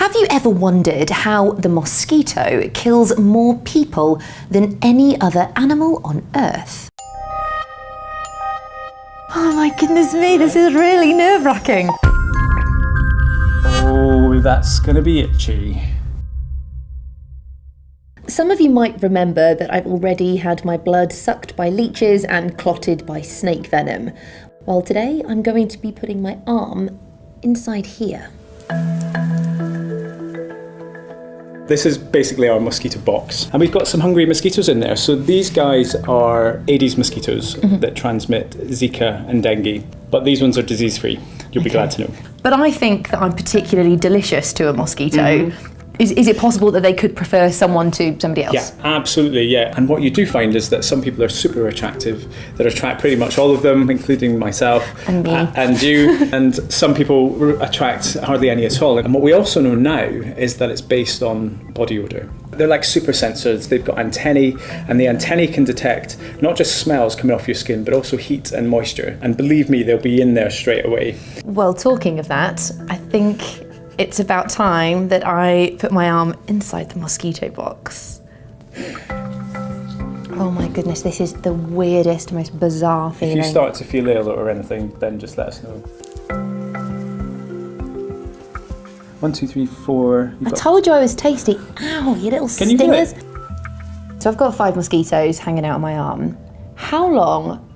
Have you ever wondered how the mosquito kills more people than any other animal on Earth? Oh my goodness me, this is really nerve-wracking. Oh, that's gonna be itchy. Some of you might remember that I've already had my blood sucked by leeches and clotted by snake venom. Well, today I'm going to be putting my arm inside here. This is basically our mosquito box, and we've got some hungry mosquitoes in there. So these guys are Aedes mosquitoes that transmit Zika and dengue, but these ones are disease-free. You'll be glad to know. But I think that I'm particularly delicious to a mosquito. Is it possible that they could prefer someone to somebody else? Yeah, absolutely, yeah. And what you do find is that some people are super attractive, that attract pretty much all of them, including myself. And me. And you. And some people attract hardly any at all. And what we also know now is that it's based on body odour. They're like super sensors. They've got antennae, and the antennae can detect not just smells coming off your skin, but also heat and moisture. And believe me, they'll be in there straight away. Well, talking of that, I think it's about time that I put my arm inside the mosquito box. Oh my goodness, this is the weirdest, most bizarre feeling. If you start to feel ill or anything, then just let us know. 1, 2, 3, 4. I told you I was tasty. Ow, you little Can you stingers. feel it? So I've got 5 mosquitoes hanging out on my arm. How long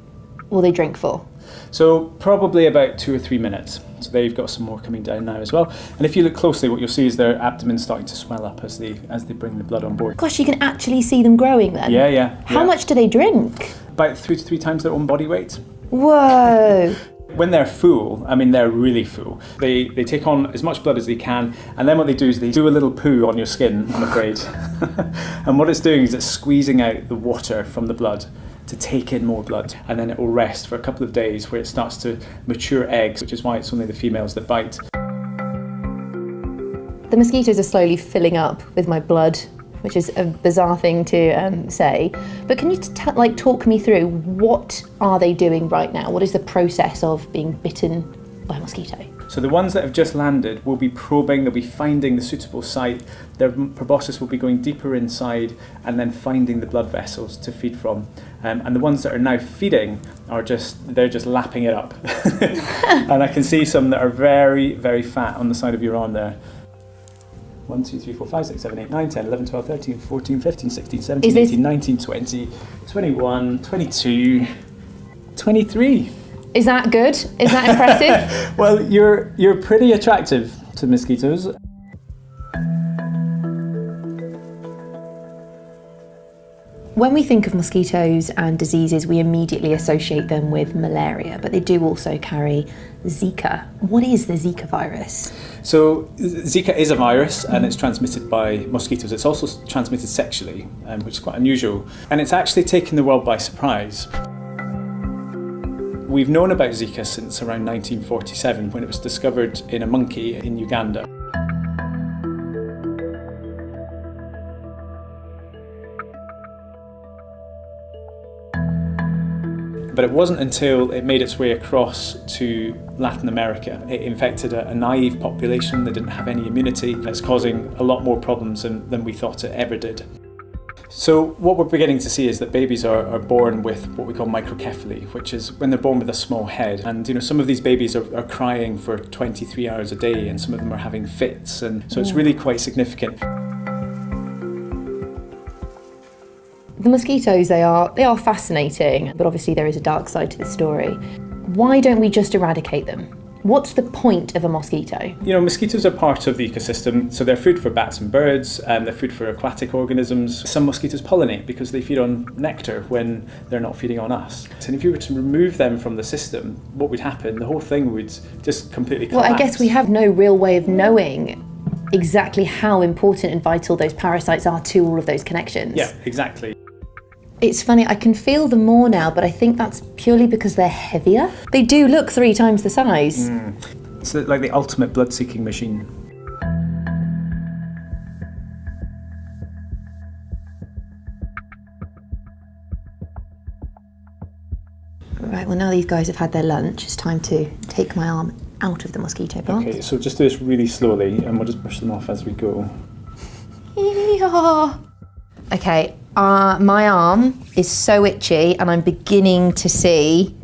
will they drink for? So probably about 2 or 3 minutes. So there you've got some more coming down now as well. And if you look closely, what you'll see is their abdomen starting to swell up as they bring the blood on board. Gosh, you can actually see them growing then? Yeah. How much do they drink? About 2 to 3 times their own body weight. Whoa. When they're full, I mean they're really full, they take on as much blood as they can, and then what they do is they do a little poo on your skin, I'm afraid. And what it's doing is it's squeezing out the water from the blood to take in more blood, and then it will rest for a couple of days where it starts to mature eggs, which is why it's only the females that bite. The mosquitoes are slowly filling up with my blood, which is a bizarre thing to say. But can you talk me through what are they doing right now? What is the process of being bitten by a mosquito? So the ones that have just landed will be probing, they'll be finding the suitable site. Their proboscis will be going deeper inside and then finding the blood vessels to feed from. And the ones that are now feeding they're just lapping it up. And I can see some that are very, very fat on the side of your arm there. 1, 2, 3, 4, 5, 6, 7, 8, 9, 10, 11, 12, 13, 14, 15, 16, 17, 18, 19, 20, 21, 22, 23. Is that good? Is that impressive? Well, you're pretty attractive to mosquitoes. When we think of mosquitoes and diseases, we immediately associate them with malaria, but they do also carry Zika. What is the Zika virus? So Zika is a virus, and it's transmitted by mosquitoes. It's also transmitted sexually, which is quite unusual. And it's actually taken the world by surprise. We've known about Zika since around 1947, when it was discovered in a monkey in Uganda. But it wasn't until it made its way across to Latin America. It infected a naive population that didn't have any immunity. It's causing a lot more problems than we thought it ever did. So what we're beginning to see is that babies are born with what we call microcephaly, which is when they're born with a small head. And some of these babies are crying for 23 hours a day, and some of them are having fits, and so it's really quite significant. The mosquitoes, they are fascinating, but obviously there is a dark side to the story. Why don't we just eradicate them? What's the point of a mosquito? Mosquitoes are part of the ecosystem, so they're food for bats and birds, and they're food for aquatic organisms. Some mosquitoes pollinate because they feed on nectar when they're not feeding on us. And if you were to remove them from the system, what would happen? The whole thing would just completely collapse. Well, I guess we have no real way of knowing exactly how important and vital those parasites are to all of those connections. Yeah, exactly. It's funny, I can feel them more now, but I think that's purely because they're heavier. They do look 3 times the size. It's like the ultimate blood-seeking machine. Right, well now these guys have had their lunch, it's time to take my arm out of the mosquito bar. Okay, so just do this really slowly and we'll just brush them off as we go. Okay, my arm is so itchy and I'm beginning to see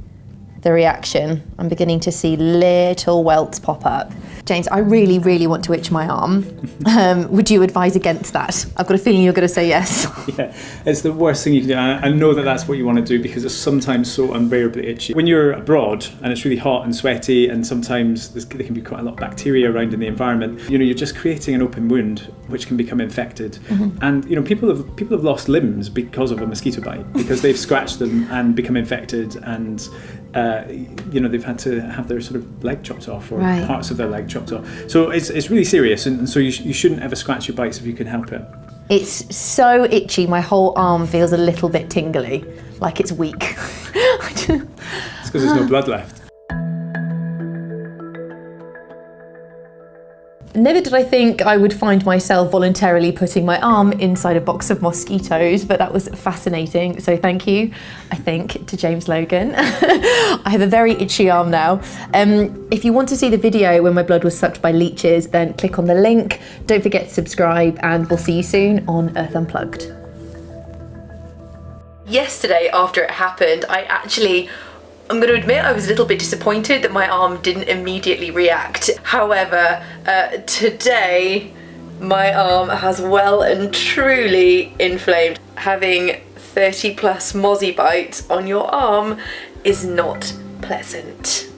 the reaction. I'm beginning to see little welts pop up. James, I really, really want to itch my arm. Would you advise against that? I've got a feeling you're going to say yes. Yeah, it's the worst thing you can do. I know that that's what you want to do because it's sometimes so unbearably itchy. When you're abroad and it's really hot and sweaty and sometimes there can be quite a lot of bacteria around in the environment, you're just creating an open wound which can become infected. And people have lost limbs because of a mosquito bite, because they've scratched them and become infected, and they've had to have their sort of leg chopped off, or parts of their leg chopped off. So it's really serious, and so you shouldn't ever scratch your bites if you can help it. It's so itchy, my whole arm feels a little bit tingly, like it's weak. It's because there's no blood left. Never did I think I would find myself voluntarily putting my arm inside a box of mosquitoes, but that was fascinating. So thank you, I think, to James Logan. I have a very itchy arm now. If you want to see the video when my blood was sucked by leeches, then click on the link. Don't forget to subscribe, and we'll see you soon on Earth Unplugged. Yesterday, after it happened, I'm going to admit I was a little bit disappointed that my arm didn't immediately react. However, today my arm has well and truly inflamed. Having 30+ mozzie bites on your arm is not pleasant.